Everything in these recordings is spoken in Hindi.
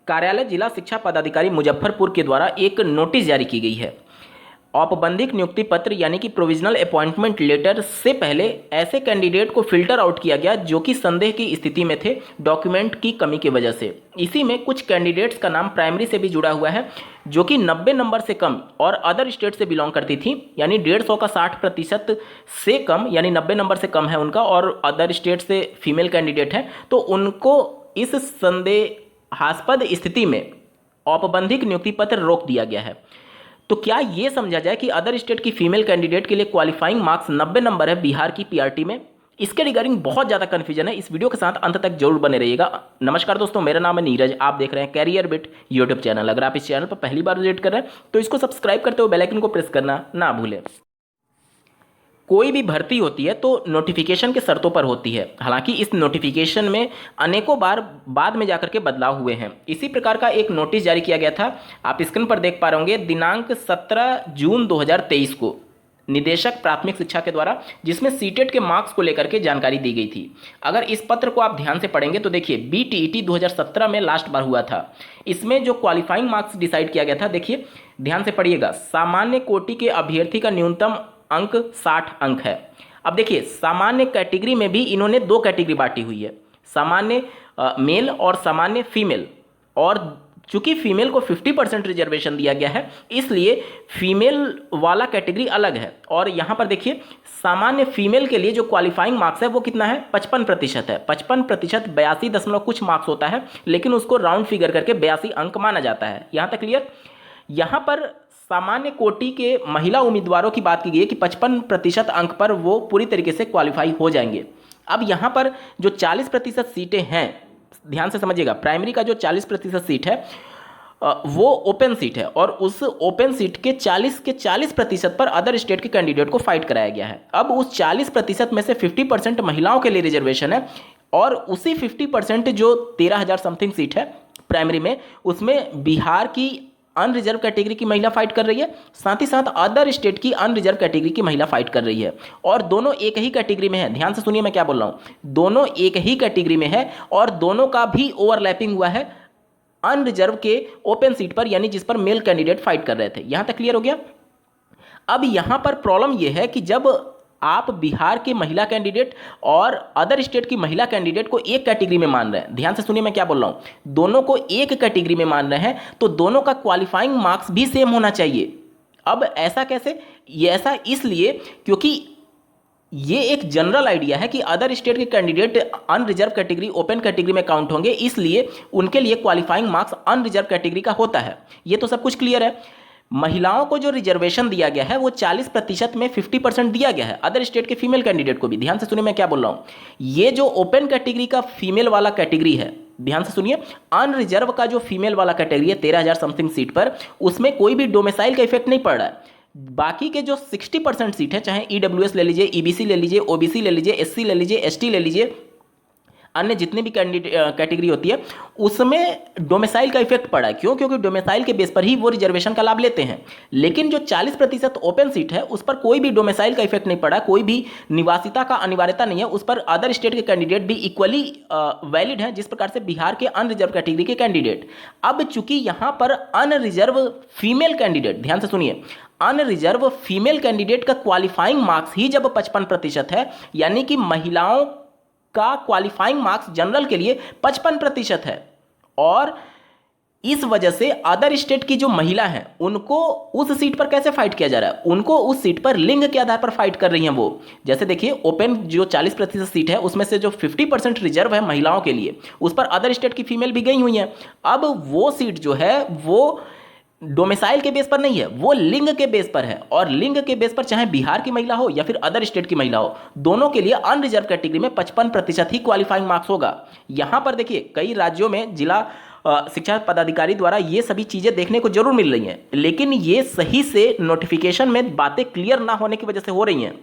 कार्यालय जिला शिक्षा पदाधिकारी मुजफ्फरपुर के द्वारा एक नोटिस जारी की गई है। औपबंधिक नियुक्ति पत्र यानी कि प्रोविजनल अपॉइंटमेंट लेटर से पहले ऐसे कैंडिडेट को फिल्टर आउट किया गया जो कि संदेह की स्थिति में थे डॉक्यूमेंट की कमी की वजह से। इसी में कुछ कैंडिडेट्स का नाम प्राइमरी से भी जुड़ा हुआ है जो कि 90 नंबर से कम और अदर स्टेट से बिलोंग करती थी, यानी 150 का 60% से कम, यानी 90 नंबर से कम है उनका और अदर स्टेट से फीमेल कैंडिडेट है, तो उनको इस संदेहास्पद स्थिति में औपबंधिक नियुक्ति पत्र रोक दिया गया है। तो क्या ये समझा जाए कि अदर स्टेट की फीमेल कैंडिडेट के लिए क्वालिफाइंग मार्क्स 90 नंबर है बिहार की पीआरटी में? इसके रिगार्डिंग बहुत ज़्यादा कन्फ्यूजन है। इस वीडियो के साथ अंत तक जरूर बने रहिएगा। नमस्कार दोस्तों, मेरा नाम है नीरज, आप देख रहे हैं कैरियर बिट यूट्यूब चैनल। अगर आप इस चैनल पर पहली बार विजिट कर रहे हैं तो इसको सब्सक्राइब करते हुए बेल आइकन को प्रेस करना ना भूलें। कोई भी भर्ती होती है तो नोटिफिकेशन के शर्तों पर होती है। हालांकि इस नोटिफिकेशन में अनेकों बार बाद में जाकर के बदलाव हुए हैं। इसी प्रकार का एक नोटिस जारी किया गया था, आप स्क्रीन पर देख पा रहे होंगे, दिनांक 17 जून 2023 को निदेशक प्राथमिक शिक्षा के द्वारा, जिसमें सीटेट के मार्क्स को लेकर के जानकारी दी गई थी। अगर इस पत्र को आप ध्यान से पढ़ेंगे तो देखिए, बीटीईटी 2017 में लास्ट बार हुआ था। इसमें जो क्वालिफाइंग मार्क्स डिसाइड किया गया था, देखिए ध्यान से पढ़िएगा, सामान्य कोटि के अभ्यर्थी का न्यूनतम अंक 60 अंक है। अब देखिए, सामान्य कैटेगरी में भी इन्होंने दो कैटेगरी बांटी हुई है, सामान्य मेल और सामान्य फीमेल। और चूंकि फीमेल को 50% रिजर्वेशन दिया गया है, इसलिए फीमेल वाला कैटेगरी अलग है। और यहाँ पर देखिए, सामान्य फीमेल के लिए जो क्वालिफाइंग मार्क्स है वो कितना है, 55% है। 55% 82 दशमलव कुछ मार्क्स होता है, लेकिन उसको राउंड फिगर करके 82 अंक माना जाता है। यहाँ तक क्लियर? यहाँ पर सामान्य कोटि के महिला उम्मीदवारों की बात की गई है कि 55% अंक पर वो पूरी तरीके से क्वालिफाई हो जाएंगे। अब यहाँ पर जो 40% सीटें हैं, ध्यान से समझिएगा, प्राइमरी का जो 40% सीट है वो ओपन सीट है और उस ओपन सीट के 40% पर अदर स्टेट के कैंडिडेट को फाइट कराया गया है। अब उस 40% में से 50% महिलाओं के लिए रिजर्वेशन है और उसी 50% जो 13,000 समथिंग सीट है प्राइमरी में, उसमें बिहार की अनरिजर्व कैटेगरी की महिला फाइट कर रही है, साथ ही साथ अदर स्टेट की अनरिजर्व कैटेगरी की महिला फाइट कर रही है, और दोनों एक ही कैटेगरी में है। ध्यान से सुनिए मैं क्या बोल रहा हूं, दोनों एक ही कैटेगरी में है और दोनों का भी ओवरलैपिंग हुआ है अनरिजर्व के ओपन सीट पर, यानी जिस पर मेल कैंडिडेट फाइट कर रहे थे। यहां तक क्लियर हो गया? अब यहां पर प्रॉब्लम यह है कि जब आप बिहार के महिला कैंडिडेट और अदर स्टेट की महिला कैंडिडेट को एक कैटेगरी में मान रहे हैं, ध्यान से सुनिए मैं क्या बोल रहा हूं, दोनों को एक कैटेगरी में मान रहे हैं, तो दोनों का क्वालिफाइंग मार्क्स भी सेम होना चाहिए। अब ऐसा कैसे? ये ऐसा इसलिए क्योंकि ये एक जनरल आइडिया है कि अदर स्टेट के candidate unreserved category open category में काउंट होंगे, इसलिए उनके लिए क्वालिफाइंग मार्क्स अनरिजर्व कैटेगरी का होता है। ये तो सब कुछ क्लियर है। महिलाओं को जो रिजर्वेशन दिया गया है वो 40% में 50% दिया गया है अदर स्टेट के फीमेल कैंडिडेट को भी। ध्यान से सुनिए मैं क्या बोल रहा हूं, ये जो ओपन कैटेगरी का फीमेल वाला कैटेगरी है, ध्यान से सुनिए, अनरिजर्व का जो फीमेल वाला कैटेगरी है 13,000 समथिंग सीट पर, उसमें कोई भी डोमिसाइल का इफेक्ट नहीं पड़ रहा है। बाकी के जो 60% सीट है, चाहे ईडब्ल्यूएस ले लीजिए, ईबीसी ले लीजिए, ओबीसी ले लीजिए, एससी ले लीजिए, एसटी ले लीजिए, अन्य जितनी भी कैटेगरी होती है, उसमें डोमिसाइल का इफेक्ट पड़ा है। क्यों? क्योंकि डोमिसाइल के बेस पर ही वो रिजर्वेशन का लाभ लेते हैं। लेकिन जो 40% ओपन सीट है उस पर कोई भी डोमिसाइल का इफेक्ट नहीं पड़ा, कोई भी निवासिता का अनिवार्यता नहीं है, उस पर अदर स्टेट के कैंडिडेट भी इक्वली वैलिड हैं, जिस प्रकार से बिहार के अनरिजर्व कैटेगरी के कैंडिडेट। अब चूंकि यहां पर अनरिजर्व फीमेल कैंडिडेट, ध्यान से सुनिए, अनरिजर्व फीमेल कैंडिडेट का क्वालिफाइंग मार्क्स ही जब 55% है, यानी कि महिलाओं का क्वालिफाइंग मार्क्स जनरल के लिए 55% है, और इस वजह से अदर स्टेट की जो महिला हैं उनको उस सीट पर कैसे फाइट किया जा रहा है, उनको उस सीट पर लिंग के आधार पर फाइट कर रही हैं वो। जैसे देखिए, ओपन जो 40% सीट है उसमें से जो 50% रिजर्व है महिलाओं के लिए, उस पर अदर स्टेट की फीमेल भी गई हुई हैं। अब वो सीट जो है वो डोमिसाइल के बेस पर नहीं है, वो लिंग के बेस पर है, और लिंग के बेस पर चाहे बिहार की महिला हो या फिर अदर स्टेट की महिला हो, दोनों के लिए अनरिजर्व कैटेगरी में 55% ही क्वालिफाइंग मार्क्स होगा। यहां पर देखिए, कई राज्यों में जिला शिक्षा पदाधिकारी द्वारा ये सभी चीजें देखने को जरूर मिल रही हैं, लेकिन ये सही से नोटिफिकेशन में बातें क्लियर ना होने की वजह से हो रही हैं।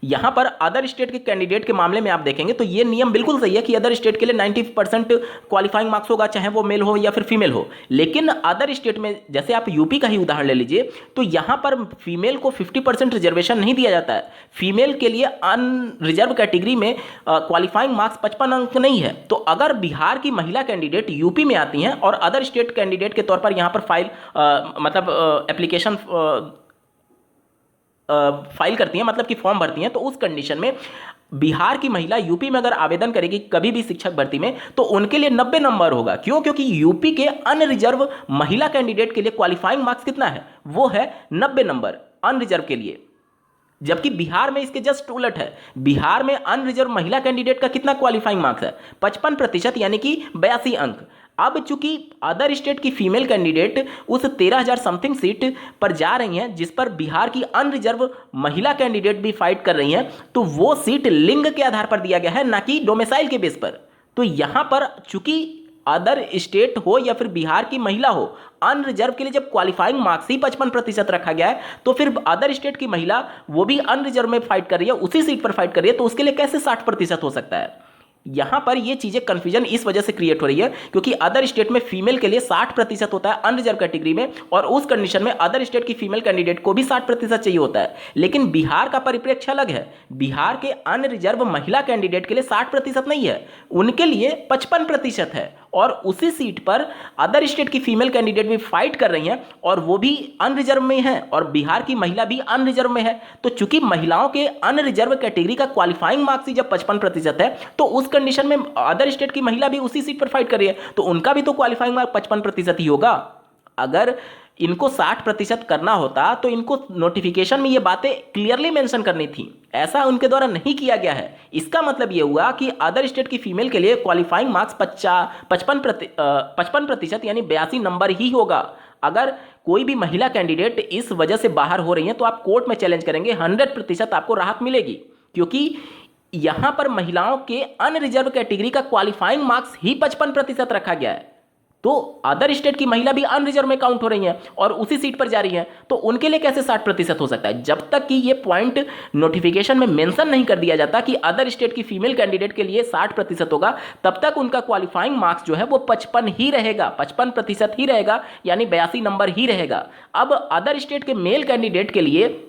यहां पर अदर स्टेट के कैंडिडेट के मामले में आप देखेंगे तो ये नियम बिल्कुल सही है कि अदर स्टेट के लिए 90% क्वालिफाइंग मार्क्स होगा, चाहे वो मेल हो या फिर फीमेल हो। लेकिन अदर स्टेट में, जैसे आप यूपी का ही उदाहरण ले लीजिए, तो यहां पर फीमेल को 50% रिजर्वेशन नहीं दिया जाता है। फीमेल के लिए अनरिजर्व कैटेगरी में क्वालिफाइंग मार्क्स 55 अंक नहीं है। तो अगर बिहार की महिला कैंडिडेट यूपी में आती हैं और अदर स्टेट कैंडिडेट के तौर पर यहां पर एप्लीकेशन फाइल करती हैं, मतलब कि फॉर्म भरती हैं, तो उस कंडीशन में बिहार की महिला यूपी में अगर आवेदन करेगी कभी भी शिक्षक भर्ती में, तो उनके लिए 90 नंबर होगा। क्यों? क्योंकि यूपी के अनरिजर्व महिला कैंडिडेट के लिए क्वालिफाइंग मार्क्स कितना है? वो है 90 नंबर अनरिजर्व के लिए। जबकि बिहार में इसके जस्ट उलट है। बिहार में अनरिजर्व महिला कैंडिडेट का कितना क्वालिफाइंग मार्क्स है? 55%, यानी कि 82 अंक। अब चूंकि अदर स्टेट की फीमेल कैंडिडेट उस 13,000 समथिंग सीट पर जा रही हैं जिस पर बिहार की अनरिजर्व महिला कैंडिडेट भी फाइट कर रही हैं, तो वो सीट लिंग के आधार पर दिया गया है, ना कि डोमिसाइल के बेस पर। तो यहां पर चूंकि अदर स्टेट हो या फिर बिहार की महिला हो, अनरिजर्व के लिए जब क्वालिफाइंग मार्क्स ही 55% रखा गया है, तो फिर अदर स्टेट की महिला वो भी अनरिजर्व में फाइट कर रही है, उसी सीट पर फाइट कर रही है, तो उसके लिए कैसे 60% हो सकता है? यहां पर ये चीजें कंफ्यूजन इस वजह से क्रिएट हो रही है क्योंकि अदर स्टेट में फीमेल के लिए 60% होता है अनरिजर्व कैटेगरी में, और उस कंडीशन में अदर स्टेट की फीमेल कैंडिडेट को भी 60% चाहिए होता है। लेकिन बिहार का परिप्रेक्ष्य अलग है। बिहार के अनरिजर्व महिला कैंडिडेट के लिए 60% नहीं है, उनके लिए 55% है, और उसी सीट पर अदर स्टेट की फीमेल कैंडिडेट भी फाइट कर रही हैं और वो भी अनरिजर्व में है, और बिहार की महिला भी अनरिजर्व में है। तो चूंकि महिलाओं के अनरिजर्व कैटेगरी का क्वालिफाइंग मार्क्स ही जब 55% है, तो उस कंडीशन में अदर स्टेट की महिला भी उसी सीट पर फाइट कर रही है, तो उनका भी तो क्वालिफाइंग मार्क 55% ही होगा। अगर इनको 60% करना होता तो इनको नोटिफिकेशन में ये बातें क्लियरली मेंशन करनी थी। ऐसा उनके द्वारा नहीं किया गया है। इसका मतलब ये हुआ कि अदर स्टेट की फीमेल के लिए क्वालिफाइंग मार्क्स 55% यानी 82 नंबर ही होगा। अगर कोई भी महिला कैंडिडेट इस वजह से बाहर हो रही है तो आप कोर्ट में चैलेंज करेंगे, 100% आपको राहत मिलेगी, क्योंकि यहां पर महिलाओं के अनरिजर्व कैटेगरी का क्वालिफाइंग मार्क्स ही 55% रखा गया है। तो अदर स्टेट की महिला भी अनरिजर्व में काउंट हो रही हैं और उसी सीट पर जा रही हैं, तो उनके लिए कैसे 60% हो सकता है? जब तक कि ये पॉइंट नोटिफिकेशन में मेंशन नहीं कर दिया जाता कि अदर स्टेट की फीमेल कैंडिडेट के लिए 60% होगा, तब तक उनका क्वालिफाइंग मार्क्स जो है वो 55 ही रहेगा, 55% ही रहेगा, यानी 82 नंबर ही रहेगा। अब अदर स्टेट के मेल कैंडिडेट के लिए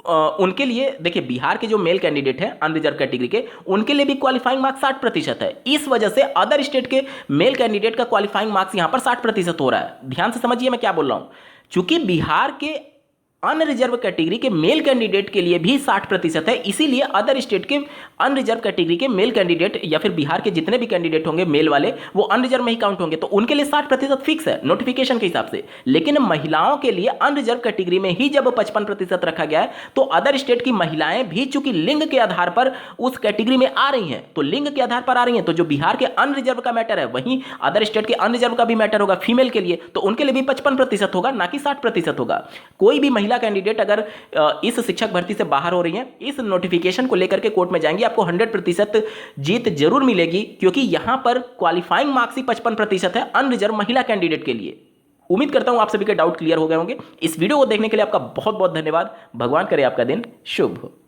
उनके लिए देखिए, बिहार के जो मेल कैंडिडेट हैं अनरिजर्व कैटेगरी के, उनके लिए भी क्वालिफाइंग मार्क्स 60% है। इस वजह से अदर स्टेट के मेल कैंडिडेट का क्वालिफाइंग मार्क्स यहां पर 60% हो रहा है। ध्यान से समझिए मैं क्या बोल रहा हूं। चूंकि बिहार के अनरिजर्व कैटेगरी के मेल कैंडिडेट के लिए भी 60% है, इसीलिए अदर स्टेट के अनरिजर्व कैटेगरी के मेल कैंडिडेट या फिर बिहार के जितने भी कैंडिडेट होंगे मेल वाले, वो अनरिजर्व में ही काउंट होंगे, तो उनके लिए 60% फिक्स है नोटिफिकेशन के हिसाब से। लेकिन महिलाओं के लिए अनरिजर्व कैटेगरी में ही जब 55% रखा गया है, तो अदर स्टेट की महिलाएं भी चूंकि लिंग के आधार पर उस कैटेगरी में आ रही हैं, तो लिंग के आधार पर आ रही हैं, तो जो बिहार के अनरिजर्व का मैटर है वहीं अदर स्टेट के अनरिजर्व का भी मैटर होगा फीमेल के लिए, तो उनके लिए भी 55% होगा, ना कि 60% होगा। कोई भी महिला कैंडिडेट अगर इस शिक्षक भर्ती से बाहर हो रही हैं, इस नोटिफिकेशन को लेकर के कोर्ट में जाएंगे, आपको 100% जीत जरूर मिलेगी, क्योंकि यहां पर क्वालिफाइंग मार्क्स ही 55% है अनरिजर्व महिला कैंडिडेट के लिए। उम्मीद करता हूं आप सभी के डाउट क्लियर हो गए होंगे। इस वीडियो को देखने के लिए आपका बहुत बहुत धन्यवाद। भगवान करे आपका दिन शुभ हो।